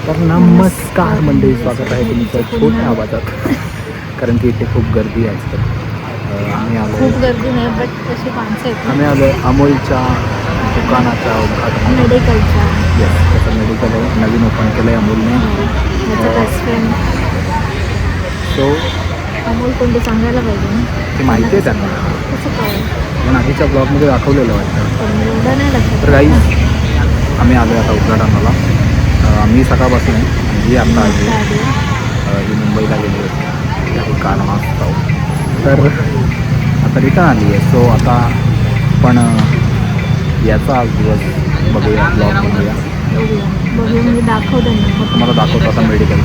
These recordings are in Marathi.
तर नमस्कार मंडळी, स्वागत आहे तुमचं छोट्या आवाजात. कारण की इथे खूप गर्दी आहे आजकाल. आम्ही आलो, खूप गर्दी नाही बट तशी माणसं आहेत. आम्ही आलो अमोलच्या दुकानाच्या उद्घाटन, मेडिकलच्या. येस, त्याचं मेडिकल आहे, नवीन ओपन केलं आहे अमोलने. माझं बेस्ट फ्रेंड सो अमोल कोणते सांगायला पाहिजे ना, ते माहिती आहे त्यांना, कसं काय पण आधीच्या ब्लॉगमध्ये दाखवलेलं वाटतं. पण एवढं नाही लक्षात. तर गाईज, आम्ही आलो आता उद्घाटनाला. मी सकाळपासून आहे, ही आत्ता आली. ही मुंबईला गेली होती काही कारणास्तव, तर आता रिटर्न आली आहे. सो आता पण याचा आज दिवस बघूया, ब्लॉग बघूया बघूया म्हणजे दाखवतो ना मग तुम्हाला दाखवतो आता मेडिकल.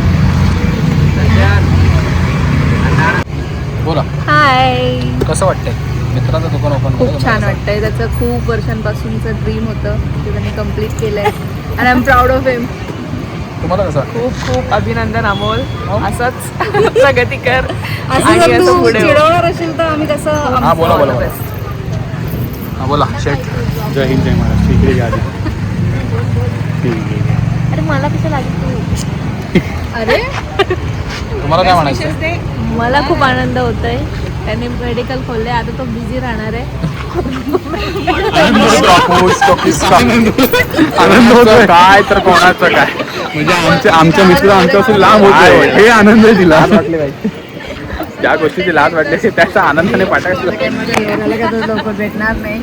बोला, हाय. कसं वाटतंय मित्राचं दुकान ओपन? खूप छान वाटतंय. त्याचं खूप वर्षांपासूनचं ड्रीम होतं ते त्यांनी कम्प्लीट केलं आहे आणि आय एम प्राऊड ऑफ हिम. तुम्हाला कसं? खूप खूप अभिनंदन अमोल. असंच प्रगती कर असं आणि जर असं तू पुढे हो. चिडवणार असेल तर आम्ही कसं. हां बोला बोला बोला. हां बोला शेठ. जय हिंद जय महाराष्ट्र. इकडे गाडी अरे मला कसं लागेल तू. अरे तुम्हाला काय म्हणायचं? मला खूप आनंद होतोय. त्याने मेडिकल खोलले, आता तो बिझी राहणार आहे. आनंद होतोय काय तर कोणाचं काय, म्हणजे आमच्या मित्र आमच्यापासून लांब होते, हे आनंद आहे तिला. ज्या गोष्टीची लाज वाटली त्याचा आनंदाने पाठायचं. लवकर भेटणार नाही.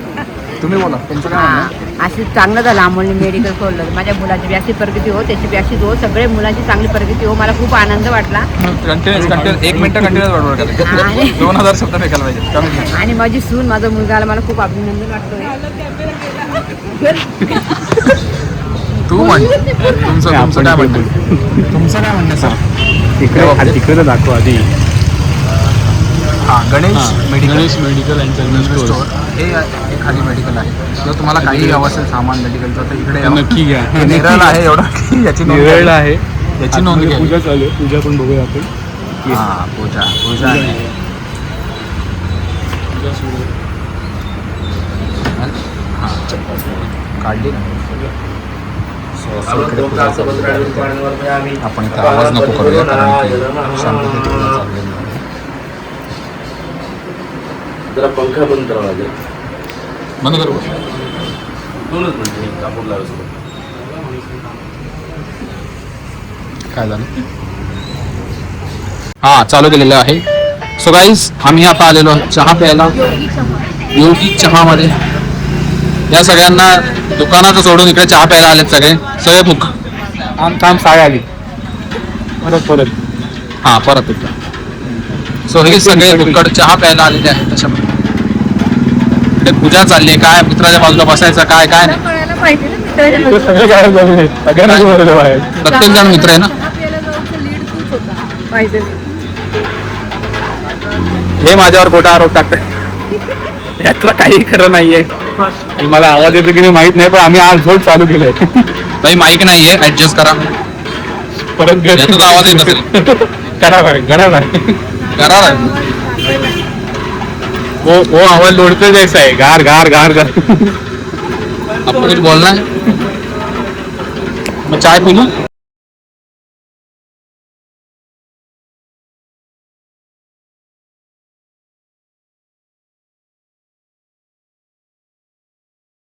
तुम्ही बोला, तुमचं काय म्हणणं? अशी चांगलं झालं अमोलने मेडिकल खोललं. माझ्या मुलाची बी अशी प्रगती हो, त्याची बी अशी हो, सगळे मुलाची चांगली प्रगती हो. मला खूप आनंद वाटला. कंटिन्यूस 1 मिनिट कंटिन्यूस बडबड करायचं. 2000 शब्द फेकायला पाहिजे कमीत कमी. आणि माझी सून, माझा मुलगा आला, मला खूप अभिनंदन वाटतोय. तू म्हण तुमचं काय म्हणणं? तुमचं काय म्हणणं सर? तिकडे तर दाखव आधी. हां, Ganesh medical medical and general store. हे खाली मेडिकल आहे. जर तुम्हाला काही हवं असेल सामान मेडिकलचं तर इकडे या. नक्की घ्या. हे निरळ आहे एवढं की याची नोंद निरळ आहे. याची नोंद घ्या. पूजा चालू आहे, पूजा पण बघूया आपण. हां, पूजा आहे. हां, काढली ना. So, असं इकडे पूजा चाललेली आहे. आपण इथं आवाज नको करूया कारण की शांततेत पूजा चाललेली आहे. जरा पंखा बंद करावा लागेल. बंद करू. दोनच मिनिट कापूर लावायचं. काय झालं? हां, चालू केलेलं आहे. सो गाईज, आम्ही आता आलेलो चहा प्यायला योगी चहामध्ये. या सगळ्यांना दुकानाचं सोडून इकडे चहा प्यायला आलेत सगळे मुख. थांब साय आली परत. हां, परत एकदा. सो हे सगळे दुक्कड चहा प्यायला आलेले आहेत. त्याच्यामध्ये इकडे पूजा चालली आहे. काय मित्राच्या बाजूला बसायचं काय काय नाही. कळायला पाहिजे ना मित्राच्या सगळे काय झाले, सगळ्यांना बोलवलं बाहेर. प्रत्येक जण मित्र आहे ना. लीड तूच होता पाहिजे. हे माझ्यावर खोटा आरोप टाकतंय. यातलं काही खरं नाहीये. आणि मला आवाज येतो की नाही माहित नाही, पण आम्ही आज झोड चालू केलंय. काही माईक नाहीये, ऍडजस्ट करा. परत याचा आवाज येत असेल. करा नाही करा. वो आवाज लोडतो जैसा आहे, गार गार गार गार. आपण कुछ बोलना है? मैं चाय पी लूं?